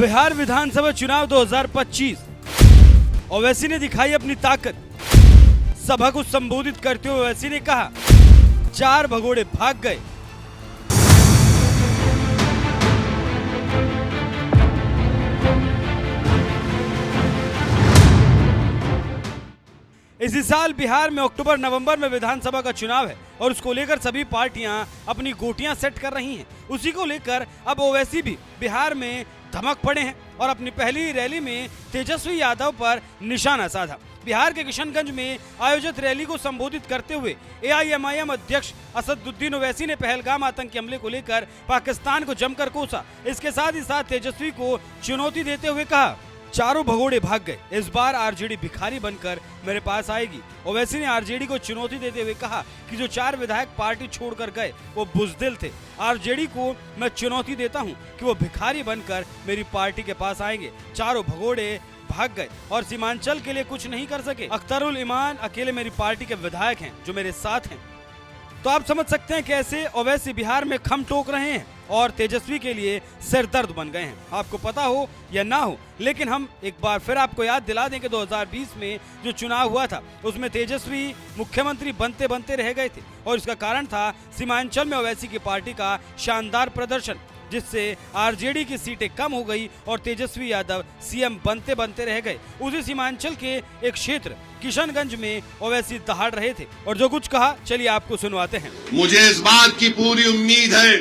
बिहार विधानसभा चुनाव 2025। ओवैसी ने दिखाई अपनी ताकत। सभा को संबोधित करते हुए ओवैसी ने कहा, 4 भगोड़े भाग गए। इसी साल बिहार में अक्टूबर नवंबर में विधानसभा का चुनाव है और उसको लेकर सभी पार्टियां अपनी गोटियां सेट कर रही हैं। उसी को लेकर अब ओवैसी भी बिहार में धमक पड़े हैं और अपनी पहली रैली में तेजस्वी यादव पर निशाना साधा। बिहार के किशनगंज में आयोजित रैली को संबोधित करते हुए AIMIM अध्यक्ष असदुद्दीन ओवैसी ने पहलगाम आतंकी हमले को लेकर पाकिस्तान को जमकर कोसा। इसके साथ ही साथ तेजस्वी को चुनौती देते हुए कहा, 4 भगोड़े भाग गए, इस बार RJD भिखारी बनकर मेरे पास आएगी। ओवैसी ने RJD को चुनौती देते हुए कहा कि जो 4 विधायक पार्टी छोड़कर गए वो बुजदिल थे। RJD को मैं चुनौती देता हूं कि वो भिखारी बनकर मेरी पार्टी के पास आएंगे। 4 भगोड़े भाग गए और सीमांचल के लिए कुछ नहीं कर सके। अख्तरुल ईमान अकेले मेरी पार्टी के विधायक हैं जो मेरे साथ हैं। तो आप समझ सकते हैं कैसे ओवैसी बिहार में खम टोक रहे हैं और तेजस्वी के लिए सिरदर्द बन गए हैं। आपको पता हो या ना हो, लेकिन हम एक बार फिर आपको याद दिला दें कि 2020 में जो चुनाव हुआ था उसमें तेजस्वी मुख्यमंत्री बनते बनते रह गए थे और इसका कारण था सीमांचल में ओवैसी की पार्टी का शानदार प्रदर्शन, जिससे RJD की सीटें कम हो गई और तेजस्वी यादव CM बनते बनते रह गए। उसी सीमांचल के एक क्षेत्र किशनगंज में ओवैसी दहाड़ रहे थे और जो कुछ कहा चलिए आपको सुनवाते हैं। मुझे इस बात की पूरी उम्मीद है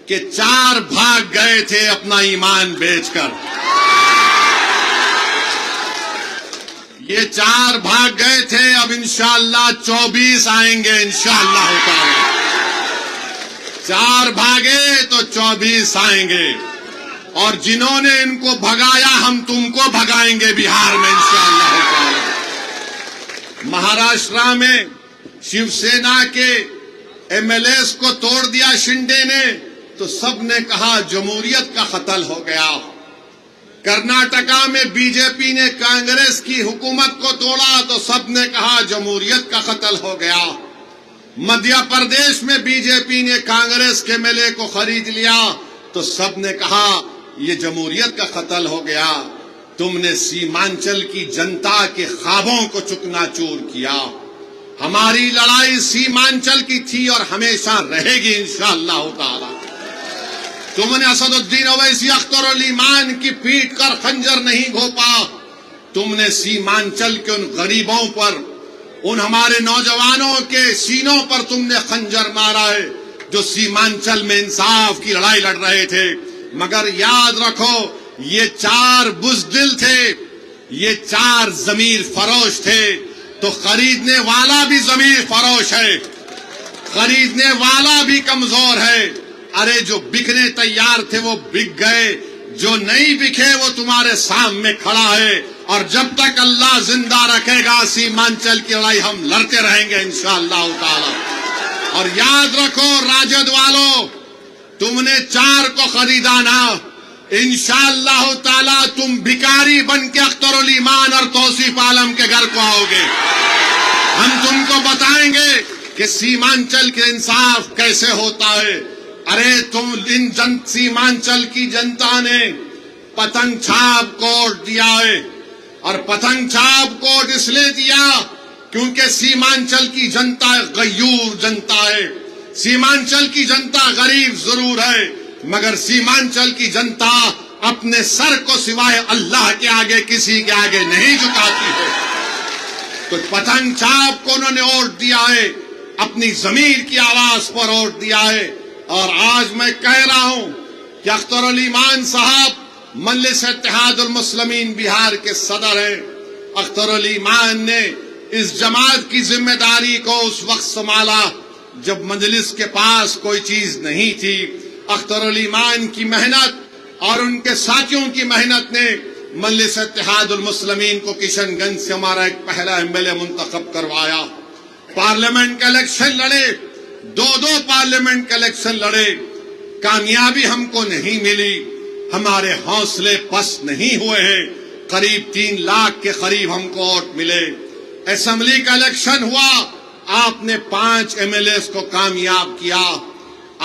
कि 4 भाग गए थे अपना ईमान बेचकर। ये 4 भाग गए थे, अब इंशाअल्लाह 24 आएंगे इंशाअल्लाह ताला। 4 भागे तो 24 आएंगे और जिन्होंने इनको भगाया हम तुमको भगाएंगे बिहार में इंशाअल्लाह ताला। महाराष्ट्र में शिवसेना के MLAs को तोड़ दिया शिंदे ने तो सबने कहा जमहूरियत का खतल हो गया। कर्नाटका में BJP ने कांग्रेस की हुकूमत को तोड़ा तो सबने कहा जमहूरियत का खतल हो गया। मध्य प्रदेश में BJP ने कांग्रेस के MLA को खरीद लिया तो सबने कहा ये जमहूरियत का खतल हो गया। तुमने सीमांचल की जनता के ख्वाबों को चुकनाचूर किया। हमारी लड़ाई सीमांचल की थी और हमेशा रहेगी इंशाअल्लाह ताला। तुमने असदुद्दीन ओवैसी अख्तरुल ईमान की पीठ कर खंजर नहीं घोंपा। तुमने सीमांचल के उन गरीबों पर, उन हमारे नौजवानों के सीनों पर तुमने खंजर मारा है जो सीमांचल में इंसाफ की लड़ाई लड़ रहे थे। मगर याद रखो, ये 4 बुजदिल थे, ये 4 जमीर फरोश थे। तो खरीदने वाला भी जमीर फरोश है, खरीदने वाला भी कमजोर है। अरे जो बिकने तैयार थे वो बिक गए, जो नहीं बिके वो तुम्हारे सामने खड़ा है। और जब तक अल्लाह जिंदा रखेगा सीमांचल की लड़ाई हम लड़ते रहेंगे इंशाअल्लाह ताला। और याद रखो राजद वालों, तुमने 4 को खरीदा ना, इंशाअल्लाह ताला तुम भिखारी बन के अख्तरुल ईमान और तौसीफ आलम के घर को आओगे। हम तुमको बताएंगे कि सीमांचल के इंसाफ कैसे होता है। अरे तुम इन सीमांचल की जनता ने पतंग छाप कोड दिया है और पतंग छाप कोड इसलिए दिया क्योंकि सीमांचल की जनता गयूर जनता है। सीमांचल की जनता गरीब जरूर है मगर सीमांचल की जनता अपने सर को सिवाय अल्लाह के आगे किसी के आगे नहीं झुकाती है। तो पतंग छाप को उन्होंने वोट दिया है, अपनी जमीर की आवाज पर वोट दिया है। और आज मैं कह रहा हूं कि अख्तरुल ईमान साहब मजलिस इत्तेहादुल मुस्लिमीन बिहार के सदर हैं। अख्तरुल ईमान ने इस जमात की जिम्मेदारी को उस वक्त संभाला जब मजलिस के पास कोई चीज नहीं थी। अख्तरुल ईमान की मेहनत और उनके साथियों की मेहनत ने मजलिस इत्तेहादुल मुस्लिमीन को किशनगंज से हमारा एक पहला MLA मुंतखब करवाया। पार्लियामेंट का इलेक्शन लड़े, 2 पार्लियामेंट का इलेक्शन लड़े, कामयाबी हमको नहीं मिली। हमारे हौसले पस्त नहीं हुए हैं। करीब 3 लाख के करीब हमको वोट मिले। असेंबली का इलेक्शन हुआ, आपने 5 MLAs को कामयाब किया।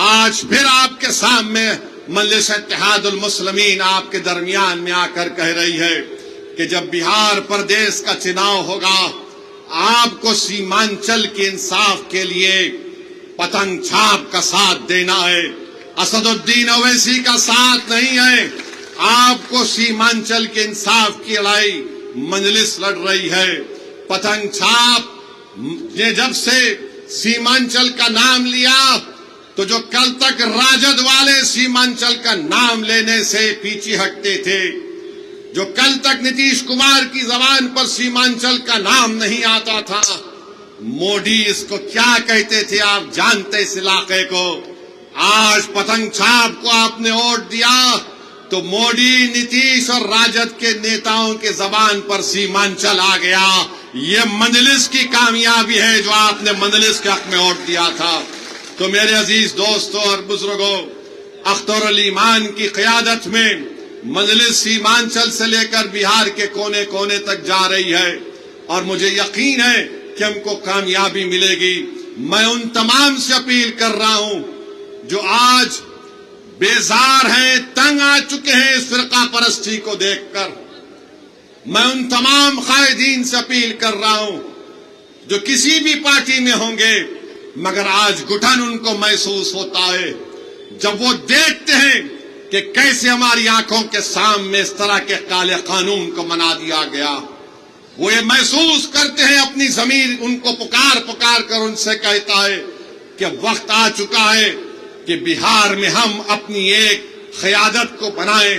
आज फिर आपके सामने مجلس اتحاد المسلمین آپ کے درمیان میں آ کر کہہ رہی ہے کہ جب بہار پردیش کا چناؤ ہوگا آپ کو سیمانچل کے انصاف کے لیے پتنگ چھاپ کا ساتھ دینا ہے، اسد الدین اویسی کا ساتھ نہیں ہے۔ آپ کو سیمانچل کے انصاف کی لڑائی مجلس لڑ رہی ہے۔ پتنگ چھاپ نے جب سے سیمانچل کا نام لیا تو جو کل تک راجد والے سیمانچل کا نام لینے سے پیچھے ہٹتے تھے، جو کل تک نتیش کمار کی زبان پر سیمانچل کا نام نہیں آتا تھا، موڈی اس کو کیا کہتے تھے آپ جانتے اس علاقے کو۔ آج پتنگ چھاپ کو آپ نے ووٹ دیا تو موڈی، نتیش اور راجد کے نیتاؤں کے زبان پر سیمانچل آ گیا۔ یہ مجلس کی کامیابی ہے جو آپ نے مجلس کے حق میں ووٹ دیا تھا۔ تو میرے عزیز دوستوں اور بزرگوں، اختر علی ایمان کی قیادت میں مجلس سیمانچل سے لے کر بہار کے کونے کونے تک جا رہی ہے اور مجھے یقین ہے کہ ہم کو کامیابی ملے گی۔ میں ان تمام سے اپیل کر رہا ہوں جو آج بیزار ہیں، تنگ آ چکے ہیں اس فرقہ پرستی کو دیکھ کر، میں ان تمام قائدین سے اپیل کر رہا ہوں جو کسی بھی پارٹی میں ہوں گے، مگر آج گھٹن ان کو محسوس ہوتا ہے جب وہ دیکھتے ہیں کہ کیسے ہماری آنکھوں کے سامنے اس طرح کے کالے قانون کو بنا دیا گیا۔ وہ یہ محسوس کرتے ہیں، اپنی ضمیر ان کو پکار پکار کر ان سے کہتا ہے کہ وقت آ چکا ہے کہ بہار میں ہم اپنی ایک قیادت کو بنائیں۔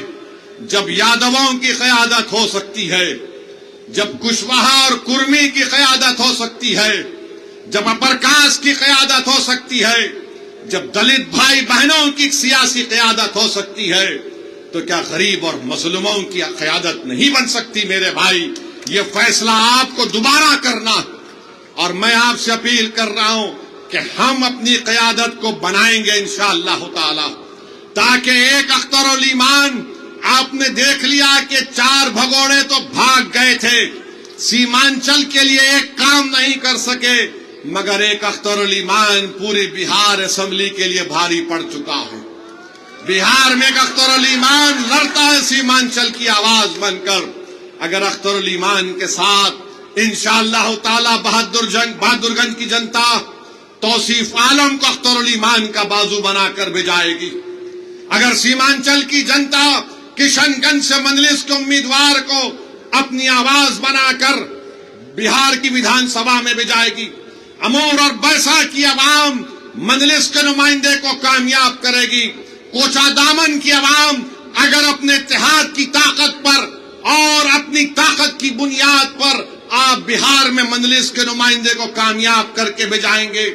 جب یادووں کی قیادت ہو سکتی ہے، جب کشواہا اور کرمی کی قیادت ہو سکتی ہے، جب اپرکاش کی قیادت ہو سکتی ہے، جب دلت بھائی بہنوں کی سیاسی قیادت ہو سکتی ہے، تو کیا غریب اور مظلوموں کی قیادت نہیں بن سکتی؟ میرے بھائی، یہ فیصلہ آپ کو دوبارہ کرنا، اور میں آپ سے اپیل کر رہا ہوں کہ ہم اپنی قیادت کو بنائیں گے انشاءاللہ تعالی، تاکہ ایک اختر الایمان آپ نے دیکھ لیا کہ 4 بھگوڑے تو بھاگ گئے تھے، سیمانچل کے لیے ایک کام نہیں کر سکے، مگر ایک اختر الایمان پوری بہار اسمبلی کے لیے بھاری پڑ چکا ہے۔ بہار میں ایک اختر الایمان لڑتا ہے سیمانچل کی آواز بن کر۔ اگر اختر الایمان کے ساتھ انشاءاللہ تعالی بہادر گنج کی جنتا توصیف عالم کو اختر الایمان کا بازو بنا کر بھجائے گی، اگر سیمانچل کی جنتا کشن گنج سے مجلس کے امیدوار کو اپنی آواز بنا کر بہار کی ویدھان سبھا میں بھجائے گی، امور اور بیسا کی عوام مجلس کے نمائندے کو کامیاب کرے گی، کوچا دامن کی عوام اگر اپنے اتحاد کی طاقت پر اور اپنی طاقت کی بنیاد پر آپ بہار میں مجلس کے نمائندے کو کامیاب کر کے بھجائیں گے،